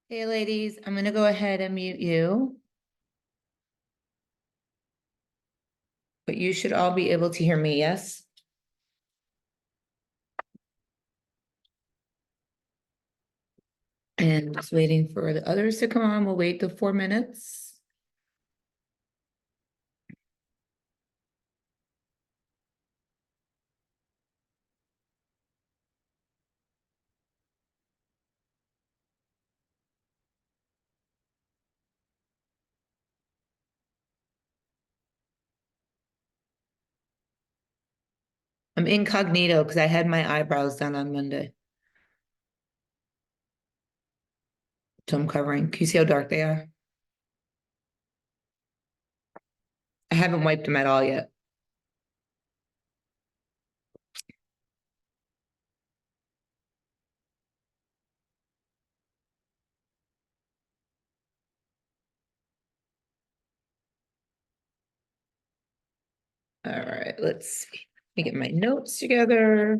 Hey, ladies, I'm gonna go ahead and mute you. But you should all be able to hear me, yes? And just waiting for the others to come on. We'll wait the 4 minutes. I'm incognito because I had my eyebrows done on Monday. So I'm covering. Can you see how dark they are? I haven't wiped them at all yet. All right, let's see. Let me get my notes together.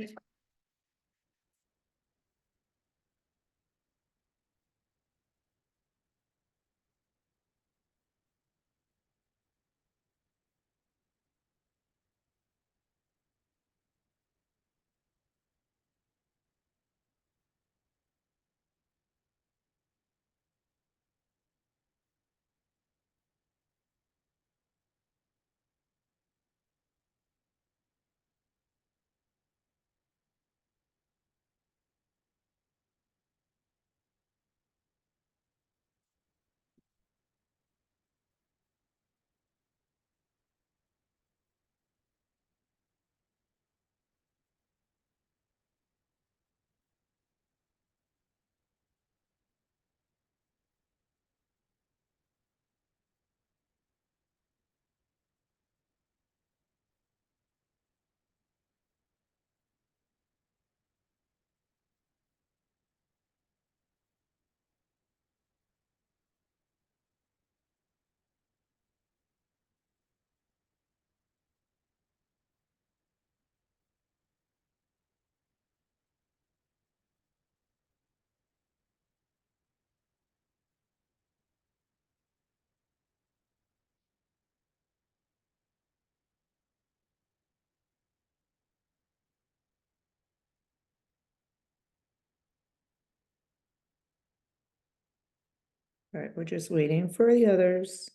All right, we're just waiting for the others.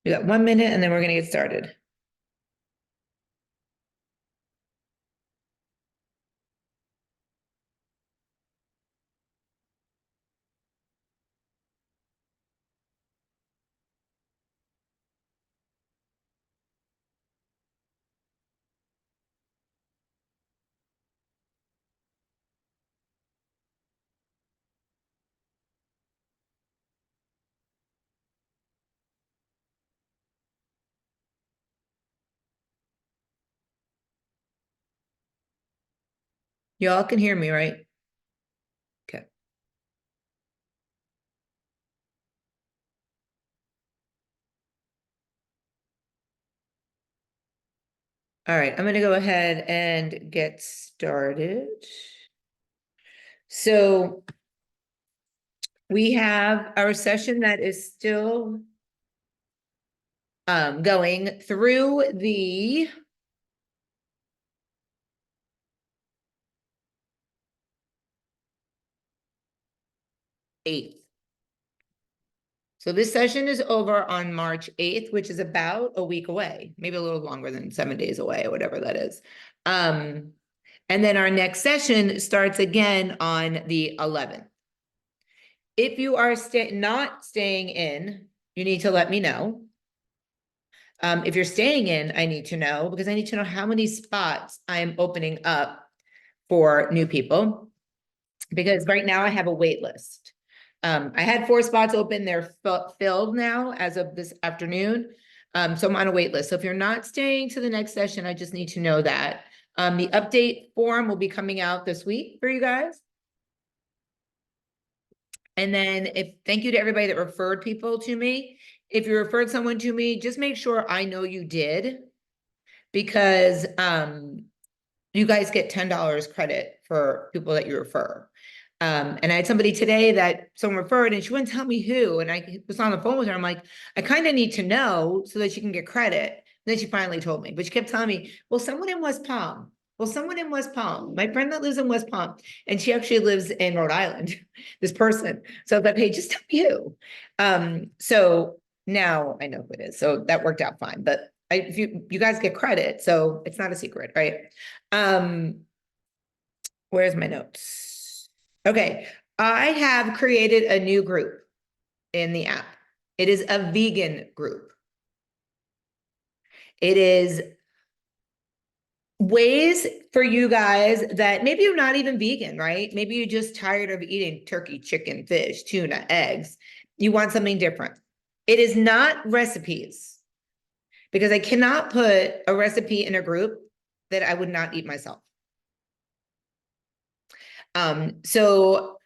We got 1 minute and then we're gonna get started. Y'all can hear me, right? Okay. All right, I'm gonna go ahead and get started. So we have our session that is still going through the eighth. So this session is over on March 8th, which is about a week away, maybe a little longer than 7 days away or whatever that is. And then our next session starts again on the 11th. If you are not staying in, you need to let me know. If you're staying in, I need to know because I need to know how many spots I'm opening up for new people. Because right now I have a wait list. I had 4 spots open, they're filled now as of this afternoon. So I'm on a wait list. So if you're not staying to the next session, I just need to know that. The update form will be coming out this week for you guys. And then thank you to everybody that referred people to me. If you referred someone to me, just make sure I know you did, because you guys get $10 credit for people that you refer. And I had somebody today that someone referred and she wouldn't tell me who. And I was on the phone with her. I'm like, I kind of need to know so that she can get credit. And then she finally told me, but she kept telling me, well, someone in West Palm. Well, someone in West Palm, my friend that lives in West Palm, and she actually lives in Rhode Island, this person. So I was like, hey, just tell me who. So now I know who it is. So that worked out fine. But if you guys get credit, so it's not a secret, right? Where's my notes? Okay, I have created a new group in the app. It is a vegan group. It is ways for you guys that maybe you're not even vegan, right? Maybe you're just tired of eating turkey, chicken, fish, tuna, eggs. You want something different. It is not recipes, because I cannot put a recipe in a group that I would not eat myself. So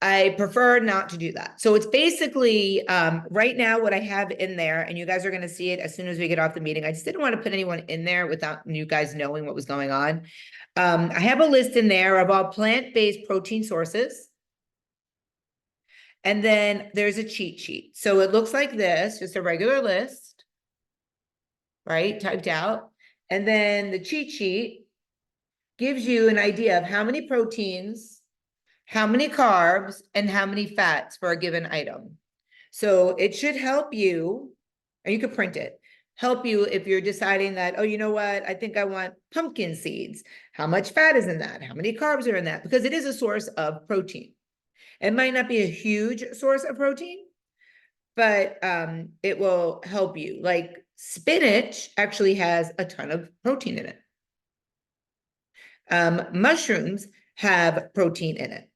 I prefer not to do that. So it's basically right now what I have in there, and you guys are going to see it as soon as we get off the meeting. I just didn't want to put anyone in there without you guys knowing what was going on. I have a list in there of all plant-based protein sources. And then there's a cheat sheet. So it looks like this, just a regular list, right? Typed out. And then the cheat sheet gives you an idea of how many proteins, how many carbs, and how many fats for a given item. So it should help you, and you can print it, help you if you're deciding that, oh, you know what, I think I want pumpkin seeds. How much fat is in that? How many carbs are in that? Because it is a source of protein. It might not be a huge source of protein, but it will help you. Like spinach actually has a ton of protein in it. Mushrooms have protein in it.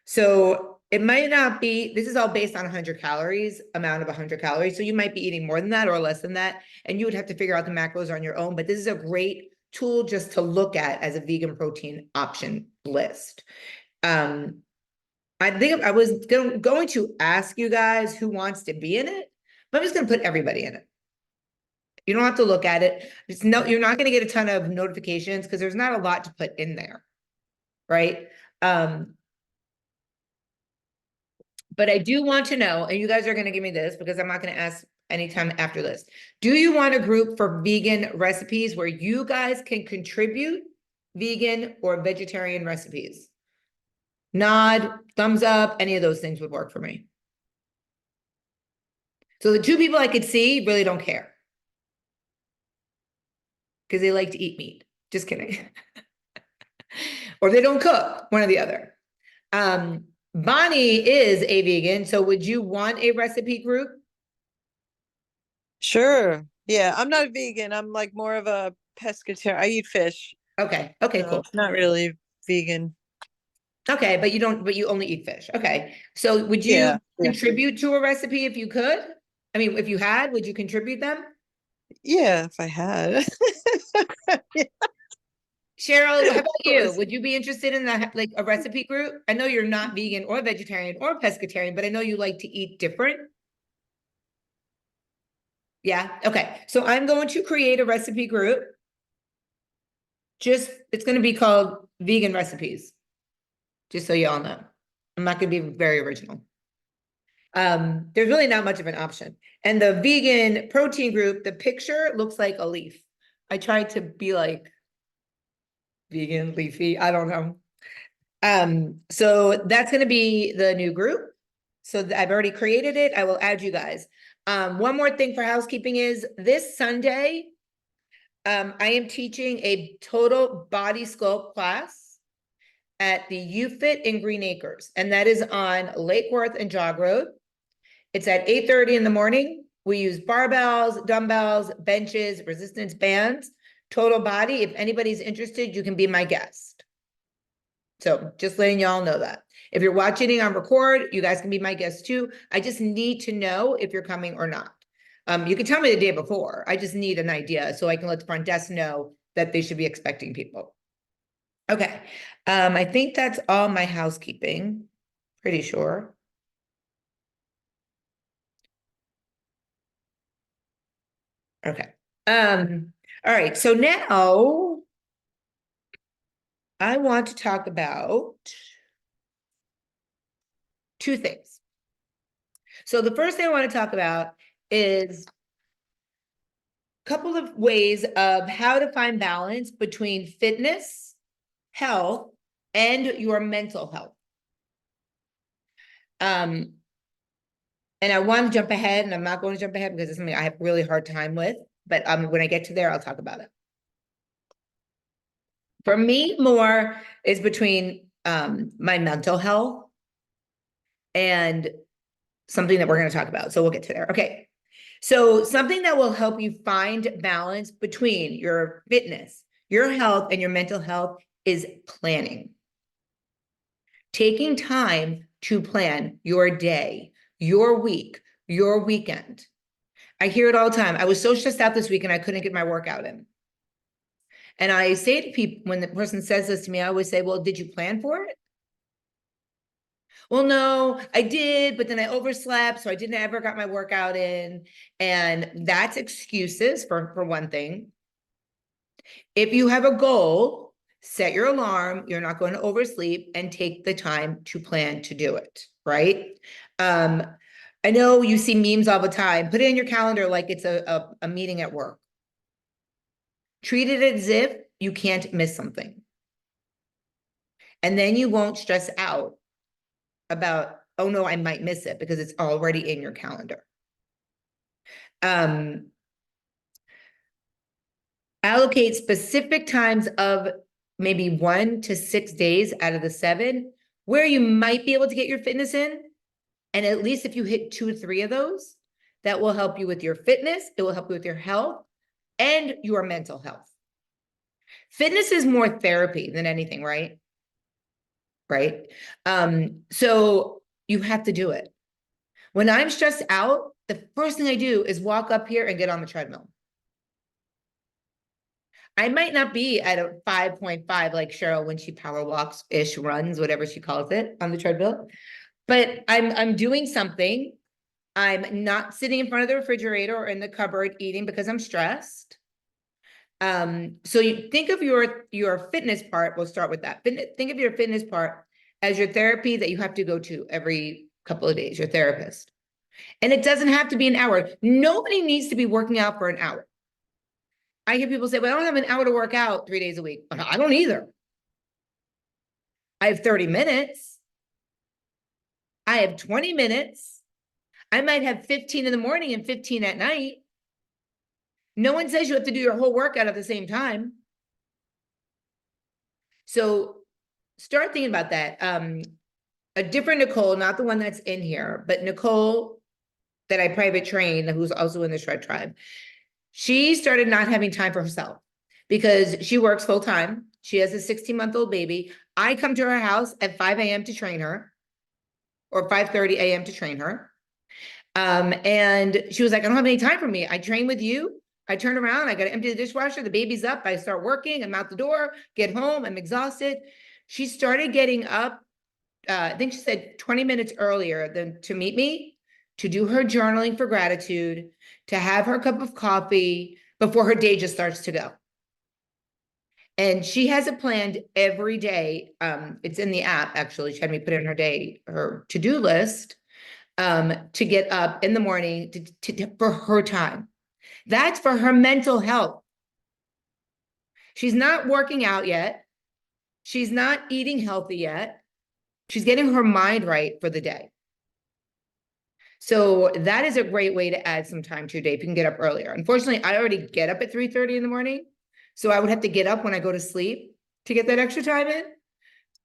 So it might not be, this is all based on 100 calories, amount of 100 calories. So you might be eating more than that or less than that. And you would have to figure out the macros on your own. But this is a great tool just to look at as a vegan protein option list. I think I was going to ask you guys who wants to be in it, but I'm just going to put everybody in it. You don't have to look at it. Just no, you're not going to get a ton of notifications because there's not a lot to put in there, right? But I do want to know, and you guys are going to give me this because I'm not going to ask anytime after this. Do you want a group for vegan recipes where you guys can contribute vegan or vegetarian recipes? Nod, thumbs up, any of those things would work for me. So the two people I could see really don't care because they like to eat meat. Just kidding. Or they don't cook, one or the other. Bonnie is a vegan, so would you want a recipe group? Sure. Yeah, I'm not a vegan. I'm like more of a pescatarian. I eat fish. Okay, cool. Not really vegan. Okay, but you only eat fish. Okay. So would you Yeah. contribute to a recipe if you could? I mean, if you had, would you contribute them? Yeah, if I had. Cheryl, how about you? course. Would you be interested in like a recipe group? I know you're not vegan or vegetarian or pescatarian, but I know you like to eat different. Yeah. Okay. So I'm going to create a recipe group. It's going to be called Vegan Recipes. Just so you all know. I'm not going to be very original. There's really not much of an option. And the vegan protein group, the picture looks like a leaf. I tried to be like vegan, leafy, I don't know. So that's going to be the new group. So I've already created it. I will add you guys. One more thing for housekeeping is this Sunday, I am teaching a total body sculpt class at the UFit in Green Acres, and that is on Lake Worth and Jog Road. It's at 8:30 in the morning. We use barbells, dumbbells, benches, resistance bands, total body. If anybody's interested, you can be my guest. So just letting y'all know that. If you're watching it on record, you guys can be my guests too. I just need to know if you're coming or not. You can tell me the day before. I just need an idea so I can let the front desk know that they should be expecting people. Okay, I think that's all my housekeeping, pretty sure. Okay, all right, so now I want to talk about two things. So the first thing I want to talk about is a couple of ways of how to find balance between fitness, health, and your mental health. And I want to jump ahead, and I'm not going to jump ahead because it's something I have a really hard time with. But when I get to there, I'll talk about it. For me, more is between my mental health and something that we're going to talk about. So we'll get to there. Okay. So something that will help you find balance between your fitness, your health, and your mental health is planning. Taking time to plan your day, your week, your weekend. I hear it all the time. I was so stressed out this week and I couldn't get my workout in. And I say to people, when the person says this to me, I always say, well, did you plan for it? Well, no, I did, but then I overslept, so I didn't ever got my workout in. And that's excuses for one thing. If you have a goal, set your alarm, you're not going to oversleep, and take the time to plan to do it, right? I know you see memes all the time. Put it in your calendar like it's a meeting at work. Treat it as if you can't miss something. And then you won't stress out about, oh no, I might miss it because it's already in your calendar. Allocate specific times of maybe 1 to 6 days out of the 7 where you might be able to get your fitness in. And at least if you hit 2 or 3 of those, that will help you with your fitness. It will help you with your health and your mental health. Fitness is more therapy than anything, right? Right. So you have to do it. When I'm stressed out, the first thing I do is walk up here and get on the treadmill. I might not be at a 5.5 like Cheryl when she power walks ish runs, whatever she calls it on the treadmill, but I'm doing something. I'm not sitting in front of the refrigerator or in the cupboard eating because I'm stressed. So you think of your fitness part. We'll start with that. Think of your fitness part as your therapy that you have to go to every couple of days, your therapist. And it doesn't have to be an hour. Nobody needs to be working out for an hour. I hear people say, well, I don't have an hour to work out 3 days a week. I don't either. I have 30 minutes. I have 20 minutes. I might have 15 in the morning and 15 at night. No one says you have to do your whole workout at the same time. So start thinking about that. A different Nicole, not the one that's in here, but Nicole that I private train, who's also in the Shred Tribe. She started not having time for herself because she works full time. She has a 16-month-old baby. I come to her house at 5 a.m. to train her, or 5:30 a.m. to train her. And she was like, I don't have any time for me. I train with you. I turn around, I got to empty the dishwasher. The baby's up. I start working. I'm out the door, get home. I'm exhausted. She started getting up. I think she said 20 minutes earlier than to meet me, to do her journaling for gratitude, to have her cup of coffee before her day just starts to go. And she has it planned every day. It's in the app, actually. She had me put in her to-do list, to get up in the morning for her time. That's for her mental health. She's not working out yet. She's not eating healthy yet. She's getting her mind right for the day. So that is a great way to add some time to your day if you can get up earlier. Unfortunately, I already get up at 3:30 in the morning. So I would have to get up when I go to sleep to get that extra time in.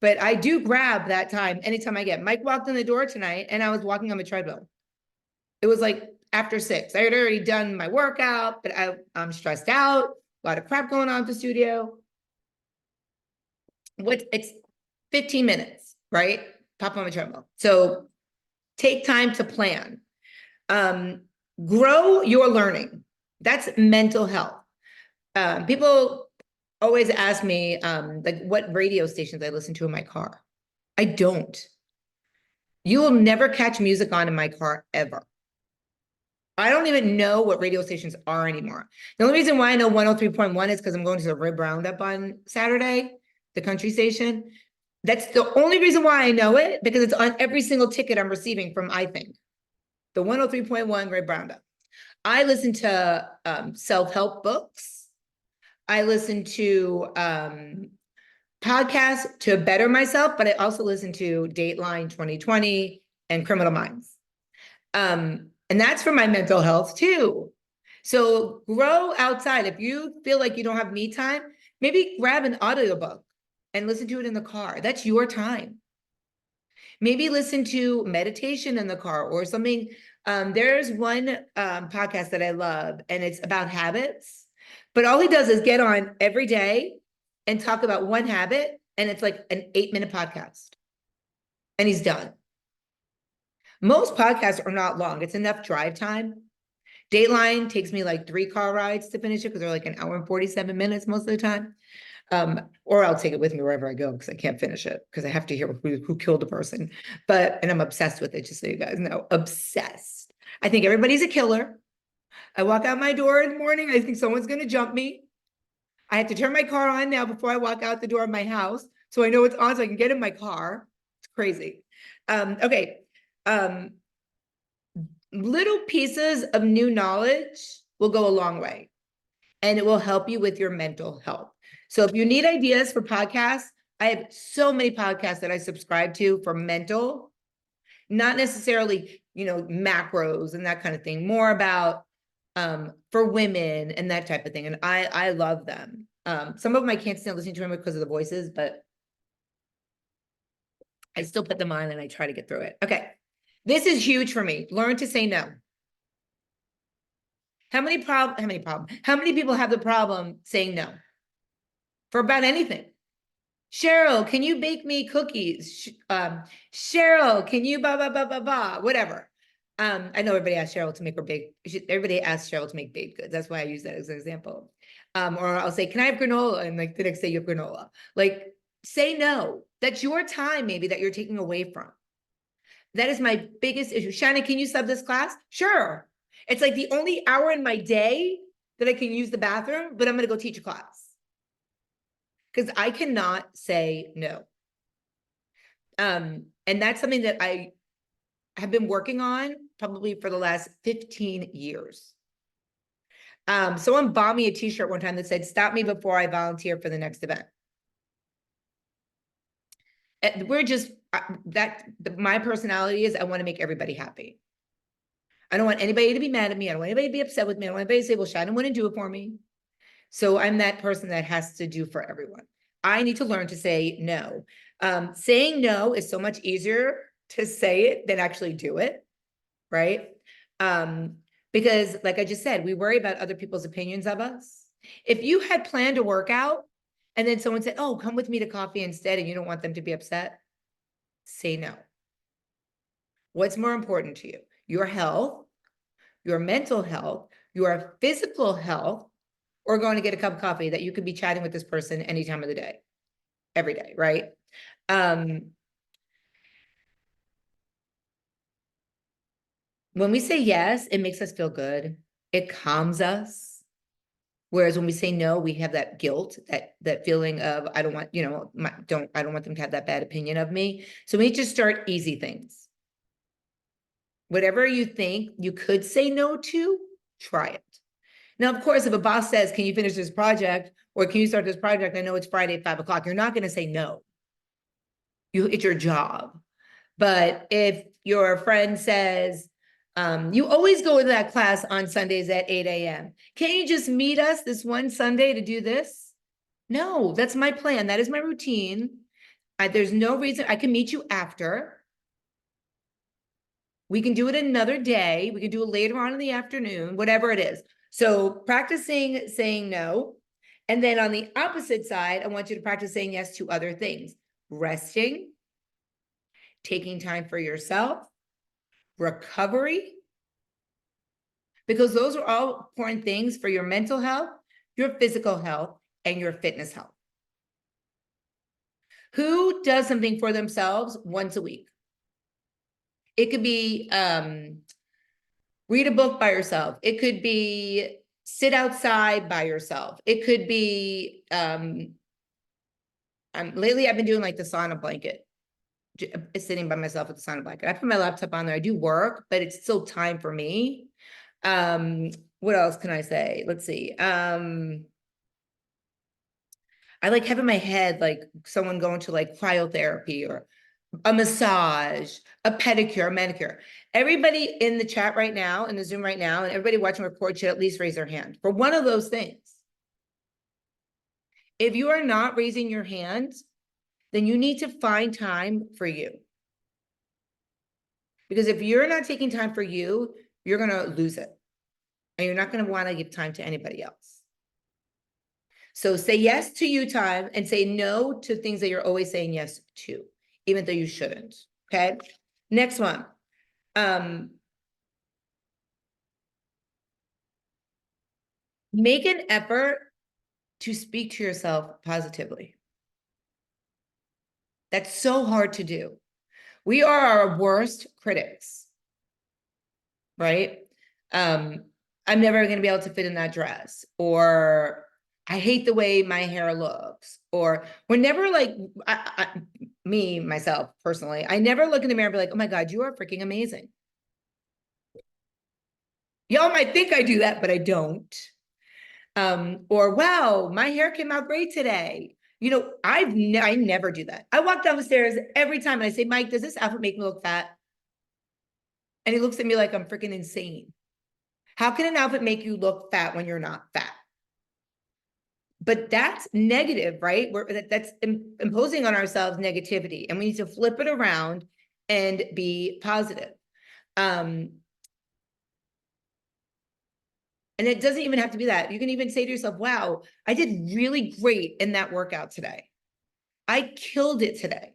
But I do grab that time anytime I get. Mike walked in the door tonight and I was walking on the treadmill. It was like after 6. I had already done my workout, but I'm stressed out. A lot of crap going on at the studio. It's 15 minutes, right? Pop on the treadmill. So take time to plan. Grow your learning. That's mental health. People always ask me, like what radio stations I listen to in my car. I don't. You will never catch music on in my car ever. I don't even know what radio stations are anymore. The only reason why I know 103.1 is because I'm going to the Rib Roundup on Saturday, the country station. That's the only reason why I know it, because it's on every single ticket I'm receiving from, I think, the 103.1 Rib Roundup. I listen to self-help books. I listen to podcasts to better myself, but I also listen to Dateline 2020 and Criminal Minds. And that's for my mental health too. So grow outside. If you feel like you don't have me time, maybe grab an audiobook and listen to it in the car. That's your time. Maybe listen to meditation in the car or something. There's one podcast that I love, and it's about habits. But all he does is get on every day and talk about one habit, and it's like an 8-minute podcast. And he's done. Most podcasts are not long. It's enough drive time. Dateline takes me like 3 car rides to finish it because they're like an hour and 47 minutes most of the time. Or I'll take it with me wherever I go because I can't finish it because I have to hear who killed the person. And I'm obsessed with it, just so you guys know, obsessed. I think everybody's a killer. I walk out my door in the morning, I think someone's gonna jump me. I have to turn my car on now before I walk out the door of my house, so I know it's on so I can get in my car. It's crazy. Okay. Little pieces of new knowledge will go a long way, and it will help you with your mental health. So if you need ideas for podcasts, I have so many podcasts that I subscribe to for mental, not necessarily, macros and that kind of thing, more about for women and that type of thing. And I love them. Some of them I can't stand listening to them because of the voices, but I still put them on and I try to get through it. Okay. This is huge for me. Learn to say no. How many people have the problem saying no for about anything? Cheryl, can you bake me cookies? Cheryl, can you whatever. I know everybody asks Cheryl to make everybody asks Cheryl to make baked goods. That's why I use that as an example. Or I'll say, can I have granola? And like the next day you have granola. Like, say no. That's your time maybe that you're taking away from. That is my biggest issue. Shannon, can you sub this class? Sure. It's like the only hour in my day that I can use the bathroom, but I'm going to go teach a class. Because I cannot say no. And that's something that I have been working on probably for the last 15 years. Someone bought me a t-shirt one time that said, stop me before I volunteer for the next event. And my personality is I want to make everybody happy. I don't want anybody to be mad at me. I don't want anybody to be upset with me. I don't want anybody to say, well, Shannon wouldn't do it for me. So I'm that person that has to do for everyone. I need to learn to say no. Saying no is so much easier to say it than actually do it, right? Because like I just said, we worry about other people's opinions of us. If you had planned a workout and then someone said, oh, come with me to coffee instead, and you don't want them to be upset, say no. What's more important to you? Your health, your mental health, your physical health, or going to get a cup of coffee that you could be chatting with this person any time of the day, every day, right? When we say yes, it makes us feel good. It calms us. Whereas when we say no, we have that guilt, that feeling of, I don't want, I don't want them to have that bad opinion of me. So we need to start easy things. Whatever you think you could say no to, try it. Now, of course, if a boss says, can you finish this project? Or can you start this project? I know it's Friday at 5 o'clock. You're not going to say no. It's your job. But if your friend says, you always go to that class on Sundays at 8 a.m. Can't you just meet us this one Sunday to do this? No, that's my plan. That is my routine. There's no reason I can meet you after. We can do it another day. We can do it later on in the afternoon, whatever it is. So practicing saying no. And then on the opposite side, I want you to practice saying yes to other things. Resting, taking time for yourself, recovery, because those are all important things for your mental health, your physical health, and your fitness health. Who does something for themselves once a week? It could be read a book by yourself. It could be sit outside by yourself. It could be lately I've been doing like the sauna blanket, sitting by myself with the sauna blanket. I put my laptop on there. I do work, but it's still time for me. What else can I say? Let's see. I like having my head like someone going to like cryotherapy or a massage, a pedicure, a manicure. Everybody in the chat right now, in the Zoom right now, and everybody watching record should at least raise their hand for one of those things. If you are not raising your hand, then you need to find time for you. Because if you're not taking time for you, you're going to lose it. And you're not going to want to give time to anybody else. So say yes to you time and say no to things that you're always saying yes to, even though you shouldn't. Okay. Next one. Make an effort to speak to yourself positively. That's so hard to do. We are our worst critics, right? I'm never going to be able to fit in that dress, or I hate the way my hair looks, or we're never like, me, myself, personally, I never look in the mirror and be like, oh my God, you are freaking amazing. Y'all might think I do that, but I don't. Or wow, my hair came out great today. You know, I never do that. I walk down the stairs every time and I say, Mike, does this outfit make me look fat? And he looks at me like I'm freaking insane. How can an outfit make you look fat when you're not fat? But that's negative, right? That's imposing on ourselves negativity, and we need to flip it around and be positive. And it doesn't even have to be that. You can even say to yourself, wow, I did really great in that workout today. I killed it today.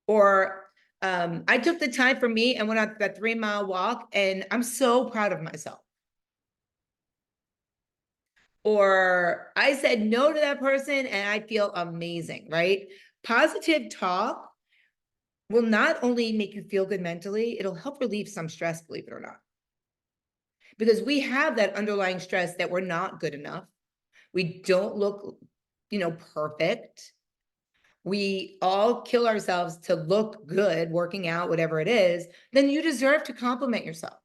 Or I took the time for me and went on that 3-mile walk, and I'm so proud of myself. Or I said no to that person and I feel amazing, right? Positive talk will not only make you feel good mentally, it'll help relieve some stress, believe it or not. Because we have that underlying stress that we're not good enough. We don't look, perfect. We all kill ourselves to look good, working out, whatever it is. Then you deserve to compliment yourself.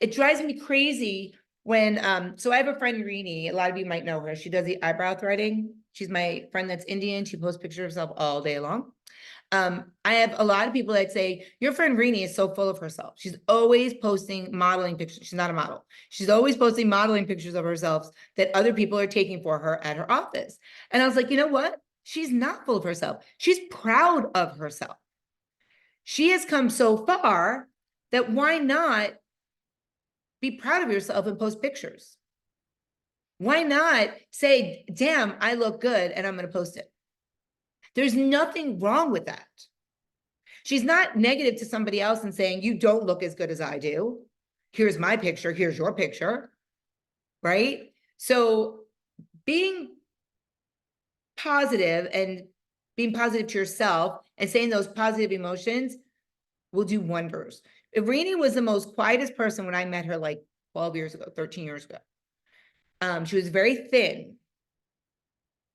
It drives me crazy when, so I have a friend, Rini, a lot of you might know her. She does the eyebrow threading. She's my friend that's Indian. She posts pictures of herself all day long. I have a lot of people that say, your friend Rini is so full of herself. She's always posting modeling pictures. She's not a model. She's always posting modeling pictures of herself that other people are taking for her at her office. And I was like, you know what? She's not full of herself. She's proud of herself. She has come so far that why not be proud of yourself and post pictures? Why not say, damn, I look good and I'm going to post it? There's nothing wrong with that. She's not negative to somebody else and saying, you don't look as good as I do. Here's my picture. Here's your picture. Right? So being positive and being positive to yourself and saying those positive emotions will do wonders. Irene was the most quietest person when I met her like 12 years ago, 13 years ago. She was very thin.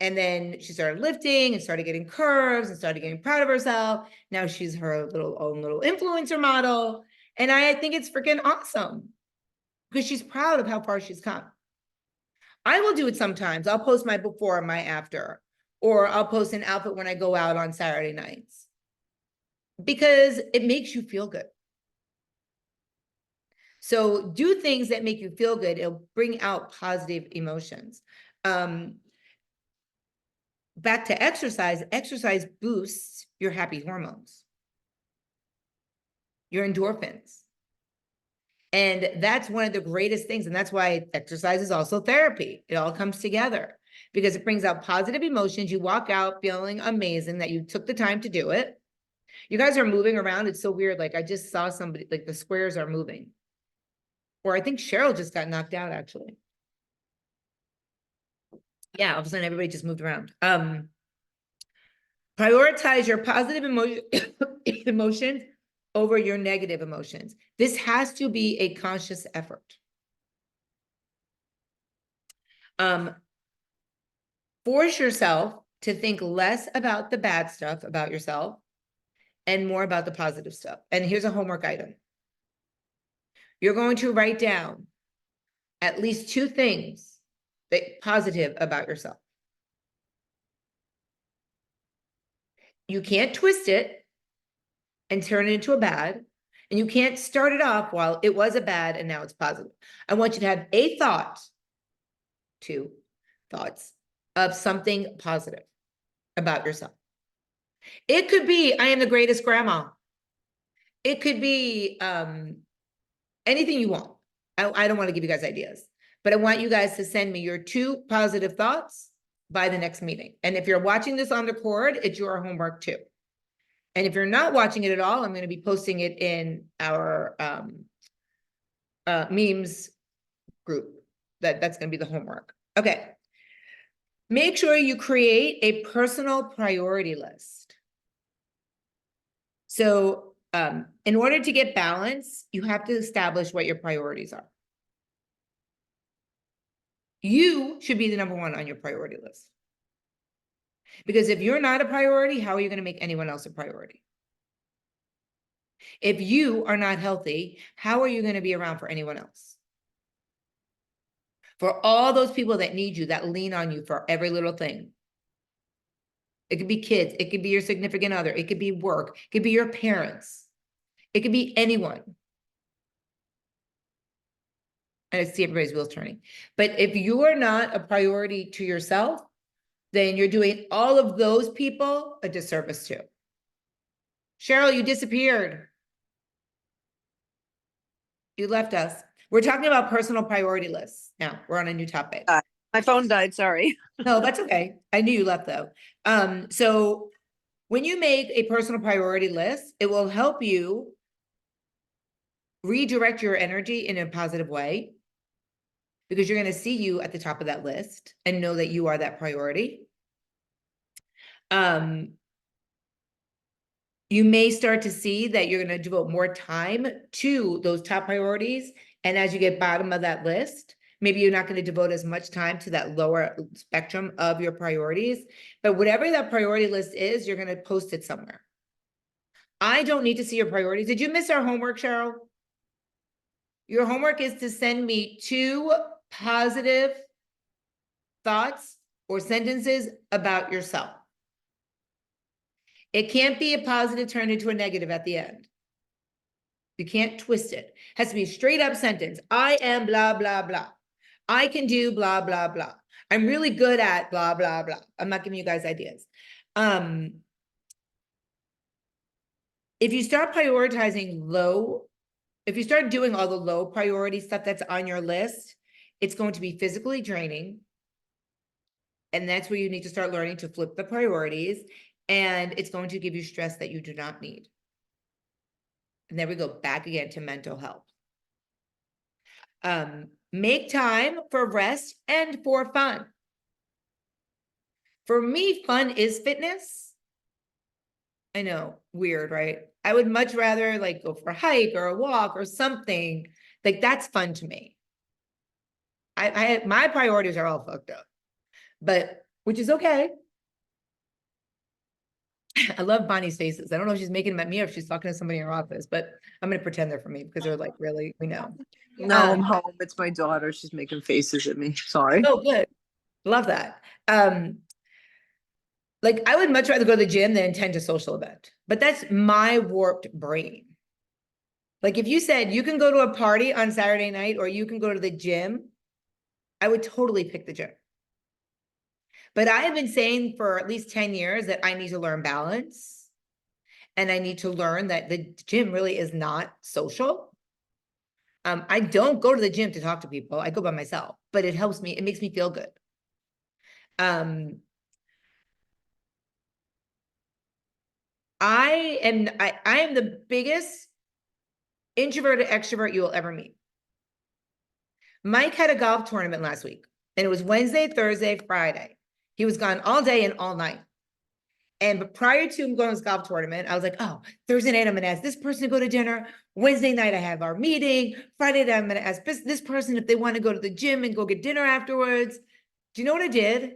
And then she started lifting and started getting curves and started getting proud of herself. Now she's her own little influencer model. And I think it's freaking awesome because she's proud of how far she's come. I will do it sometimes. I'll post my before and my after, or I'll post an outfit when I go out on Saturday nights because it makes you feel good. So do things that make you feel good. It'll bring out positive emotions. Back to exercise. Exercise boosts your happy hormones, your endorphins. And that's one of the greatest things. And that's why exercise is also therapy. It all comes together because it brings out positive emotions. You walk out feeling amazing that you took the time to do it. You guys are moving around. It's so weird. Like I just saw somebody, like the squares are moving. Or I think Cheryl just got knocked out, actually. Yeah, all of a sudden everybody just moved around. Prioritize your positive emotions over your negative emotions. This has to be a conscious effort. Force yourself to think less about the bad stuff about yourself and more about the positive stuff. And here's a homework item. You're going to write down at least 2 things that positive about yourself. You can't twist it and turn it into a bad, and you can't start it off while it was a bad and now it's positive. I want you to have a thought, 2 thoughts of something positive about yourself. It could be, I am the greatest grandma. It could be anything you want. I don't want to give you guys ideas, but I want you guys to send me your 2 positive thoughts by the next meeting. And if you're watching this on the record, it's your homework too. And if you're not watching it at all, I'm going to be posting it in our memes group. That's going to be the homework. Okay. Make sure you create a personal priority list. So in order to get balance, you have to establish what your priorities are. You should be the number 1 on your priority list. Because if you're not a priority, how are you going to make anyone else a priority? If you are not healthy, how are you going to be around for anyone else? For all those people that need you, that lean on you for every little thing. It could be kids, it could be your significant other, it could be work, it could be your parents, it could be anyone. And I see everybody's wheels turning. But if you are not a priority to yourself, then you're doing all of those people a disservice too. Cheryl, you disappeared. You left us. We're talking about personal priority lists. Now we're on a new topic. My phone died, sorry. No, that's okay. I knew you left though. So when you make a personal priority list, it will help you redirect your energy in a positive way because you're going to see you at the top of that list and know that you are that priority. You may start to see that you're going to devote more time to those top priorities. And as you get bottom of that list, maybe you're not going to devote as much time to that lower spectrum of your priorities. But whatever that priority list is, you're going to post it somewhere. I don't need to see your priorities. Did you miss our homework, Cheryl? Your homework is to send me 2 positive thoughts or sentences about yourself. It can't be a positive turned into a negative at the end. You can't twist it. It has to be a straight up sentence. I am blah, blah, blah. I can do blah, blah, blah. I'm really good at blah, blah, blah. I'm not giving you guys ideas. If you start prioritizing low, if you start doing all the low priority stuff that's on your list, it's going to be physically draining. And that's where you need to start learning to flip the priorities. And it's going to give you stress that you do not need. And then we go back again to mental health. Make time for rest and for fun. For me, fun is fitness. I know, weird, right? I would much rather like go for a hike or a walk or something. Like that's fun to me. My priorities are all fucked up, but which is okay. I love Bonnie's faces. I don't know if she's making them at me or if she's talking to somebody in her office, but I'm going to pretend they're for me because they're like, really, we know. No, I'm home. It's my daughter. She's making faces at me. Sorry. Oh, good. Love that. Like I would much rather go to the gym than attend a social event, but that's my warped brain. Like if you said you can go to a party on Saturday night or you can go to the gym, I would totally pick the gym. But I have been saying for at least 10 years that I need to learn balance. And I need to learn that the gym really is not social. I don't go to the gym to talk to people. I go by myself, but it helps me. It makes me feel good. I am the biggest introverted extrovert you will ever meet. Mike had a golf tournament last week, and it was Wednesday, Thursday, Friday. He was gone all day and all night. And prior to him going to his golf tournament, I was like, oh, Thursday night, I'm going to ask this person to go to dinner. Wednesday night, I have our meeting. Friday night, I'm going to ask this person if they want to go to the gym and go get dinner afterwards. Do you know what I did?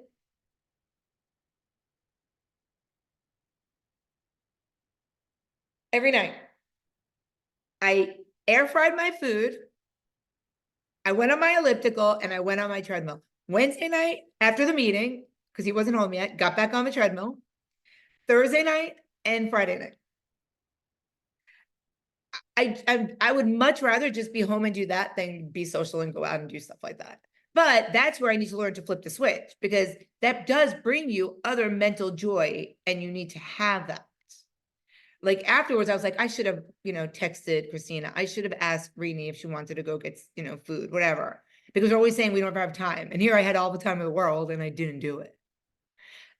Every night, I air fried my food. I went on my elliptical and I went on my treadmill. Wednesday night, after the meeting, because he wasn't home yet, got back on the treadmill. Thursday night and Friday night. I would much rather just be home and do that than be social and go out and do stuff like that. But that's where I need to learn to flip the switch, because that does bring you other mental joy and you need to have that. Like afterwards, I was like, I should have, texted Christina. I should have asked Rini if she wanted to go get, food, whatever. Because we're always saying we don't have time. And here I had all the time in the world and I didn't do it.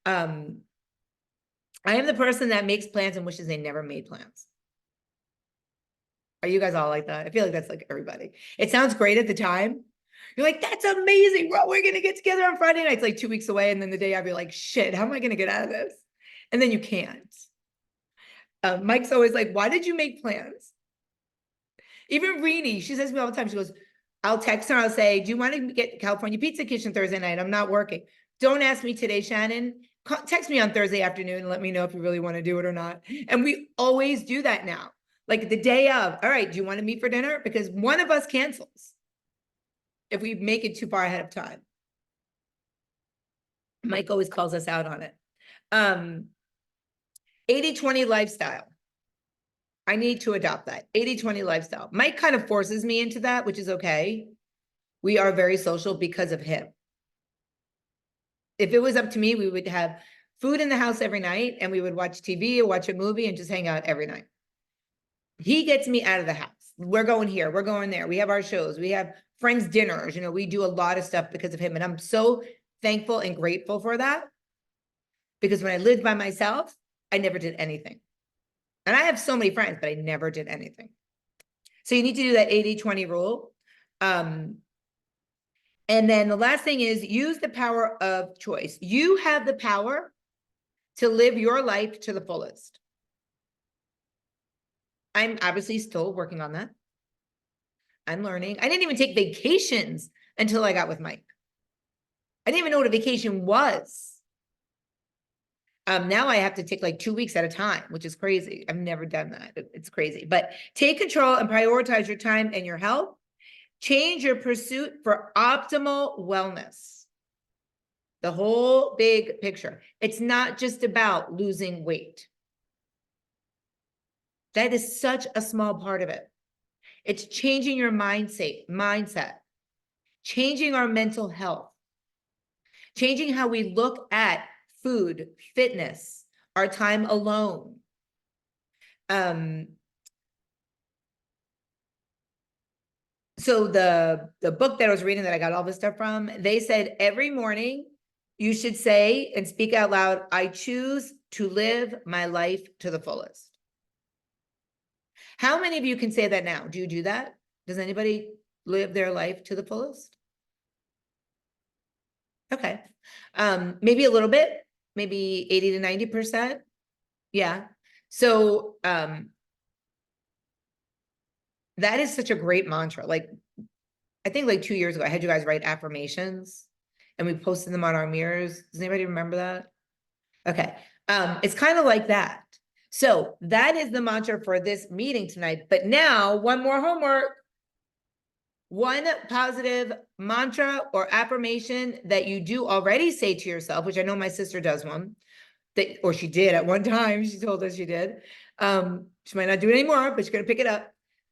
I am the person that makes plans and wishes they never made plans. Are you guys all like that? I feel like that's like everybody. It sounds great at the time. You're like, that's amazing. We're going to get together on Friday night. It's like 2 weeks away. And then the day I'll be like, shit, how am I going to get out of this? And then you can't. Mike's always like, why did you make plans? Even Rini, she says to me all the time, she goes, I'll text her, I'll say, do you want to get California Pizza Kitchen Thursday night? I'm not working. Don't ask me today, Shannon. Text me on Thursday afternoon and let me know if you really want to do it or not. And we always do that now. Like the day of, all right, do you want to meet for dinner? Because one of us cancels if we make it too far ahead of time. Mike always calls us out on it. 80-20 lifestyle. I need to adopt that 80-20 lifestyle. Mike kind of forces me into that, which is okay. We are very social because of him. If it was up to me, we would have food in the house every night and we would watch TV or watch a movie and just hang out every night. He gets me out of the house. We're going here, we're going there. We have our shows, we have friends dinners, we do a lot of stuff because of him. And I'm so thankful and grateful for that. Because when I lived by myself, I never did anything. And I have so many friends, but I never did anything. So you need to do that 80-20 rule. And then the last thing is use the power of choice. You have the power to live your life to the fullest. I'm obviously still working on that. I'm learning. I didn't even take vacations until I got with Mike. I didn't even know what a vacation was. Now I have to take like 2 weeks at a time, which is crazy. I've never done that. It's crazy. But take control and prioritize your time and your health. Change your pursuit for optimal wellness. The whole big picture. It's not just about losing weight. That is such a small part of it. It's changing your mindset, changing our mental health, changing how we look at food, fitness, our time alone. So the book that I was reading that I got all this stuff from, they said every morning you should say and speak out loud, I choose to live my life to the fullest. How many of you can say that now? Do you do that? Does anybody live their life to the fullest? Okay. Maybe a little bit, maybe 80 to 90%. Yeah. So that is such a great mantra. Like, I think like 2 years ago, I had you guys write affirmations and we posted them on our mirrors. Does anybody remember that? Okay. It's kind of like that. So that is the mantra for this meeting tonight. But now one more homework. One positive mantra or affirmation that you do already say to yourself, which I know my sister does one, or she did at one time. She told us she did. She might not do it anymore, but she's going to pick it up.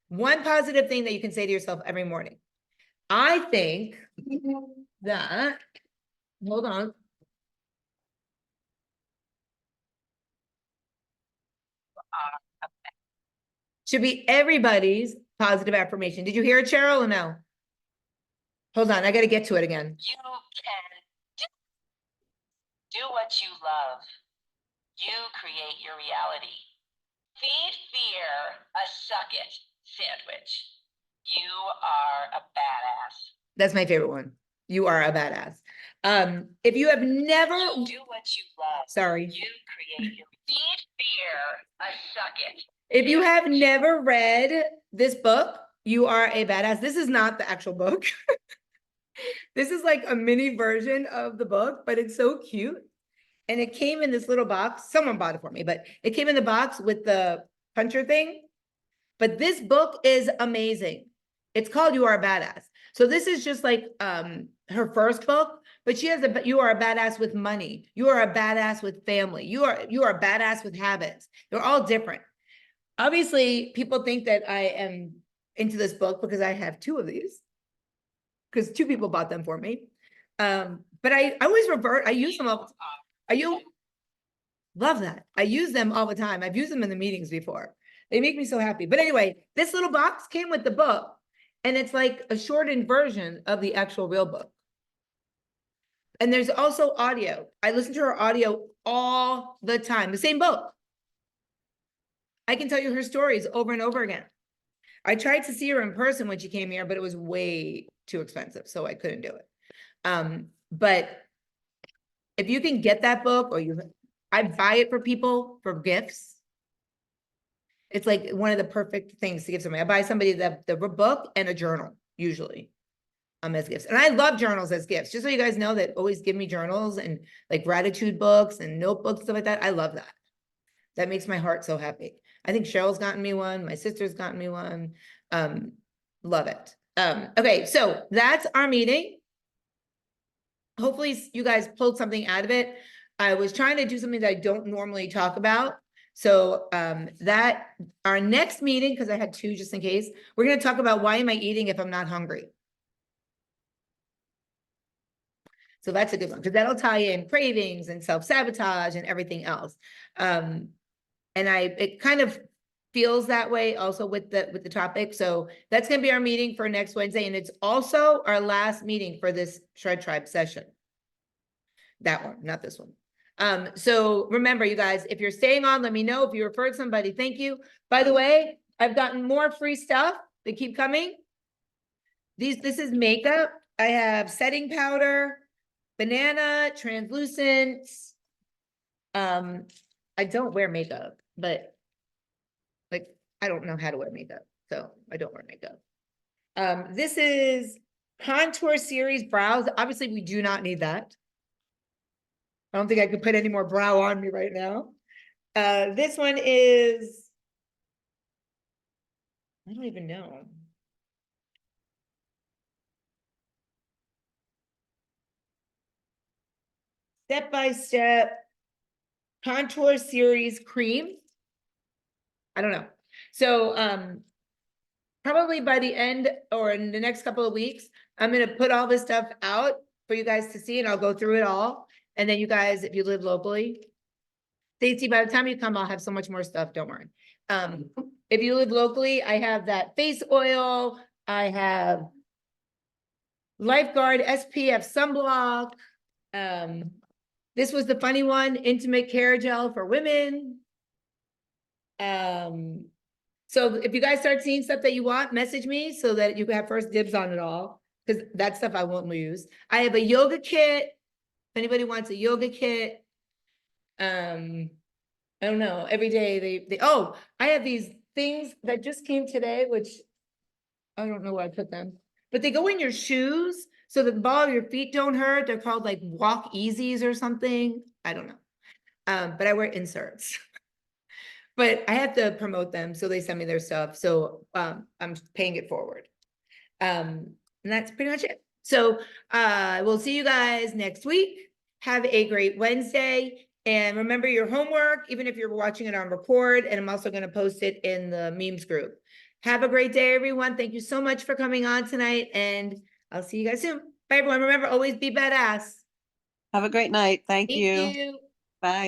One positive thing that you can say to yourself every morning. I think that, hold on. Should be everybody's positive affirmation. Did you hear it, Cheryl, or no? Hold on, I got to get to it again. You can do what you love. You create your reality. Feed fear a suck it sandwich. You are a badass. That's my favorite one. You are a badass. If you have never, Do what you love. sorry, You create your feed fear. Suck it. if you have never read this book, you are a badass. This is not the actual book. This is like a mini version of the book, but it's so cute. And it came in this little box. Someone bought it for me, but it came in the box with the puncher thing. But this book is amazing. It's called You Are a Badass. So this is just like her first book, but she has You Are a Badass with money. You are a badass with family. You are a badass with habits. They're all different. Obviously, people think that I am into this book because I have 2 of these, because 2 people bought them for me. But I always revert. I use them all. Love that. I use them all the time. I've used them in the meetings before. They make me so happy. But anyway, this little box came with the book, and it's like a shortened version of the actual real book. And there's also audio. I listen to her audio all the time, the same book. I can tell you her stories over and over again. I tried to see her in person when she came here, but it was way too expensive, so I couldn't do it. But if you can get that book, or I buy it for people for gifts. It's like one of the perfect things to give somebody. I buy somebody the book and a journal, usually, as gifts. And I love journals as gifts. Just so you guys know, that always give me journals and like gratitude books and notebooks, stuff like that. I love that. That makes my heart so happy. I think Cheryl's gotten me one. My sister's gotten me one. Love it. Okay, so that's our meeting. Hopefully you guys pulled something out of it. I was trying to do something that I don't normally talk about. So that our next meeting, because I had 2 just in case, we're going to talk about why am I eating if I'm not hungry? So that's a good one, because that'll tie in cravings and self-sabotage and everything else. And it kind of feels that way also with the topic. So that's going to be our meeting for next Wednesday. And it's also our last meeting for this Shred Tribe session. That one, not this one. So remember, you guys, if you're staying on, let me know. If you referred somebody, thank you. By the way, I've gotten more free stuff. They keep coming. This is makeup. I have setting powder, banana, translucent. I don't wear makeup, but like, I don't know how to wear makeup, so I don't wear makeup. This is Contour Series Brows. Obviously, we do not need that. I don't think I could put any more brow on me right now. This one is, I don't even know. Step by Step Contour Series Cream. I don't know. So probably by the end or in the next couple of weeks, I'm going to put all this stuff out for you guys to see, and I'll go through it all. And then you guys, if you live locally, Stacey, by the time you come, I'll have so much more stuff. Don't worry. If you live locally, I have that face oil. I have Lifeguard SPF sunblock. This was the funny one, Intimate Care Gel for women. So if you guys start seeing stuff that you want, message me so that you can have first dibs on it all, because that stuff I won't use. I have a yoga kit. If anybody wants a yoga kit. I don't know. Every day oh, I have these things that just came today, which I don't know where I put them, but they go in your shoes so that the ball of your feet don't hurt. They're called like Walk Easies or something. I don't know. But I wear inserts. But I have to promote them, so they send me their stuff. So I'm paying it forward. And that's pretty much it. So we'll see you guys next week. Have a great Wednesday. And remember your homework, even if you're watching it on record, and I'm also going to post it in the memes group. Have a great day, everyone. Thank you so much for coming on tonight, and I'll see you guys soon. Bye, everyone. Remember, always be badass. Have a great night. Thank you. You. Bye.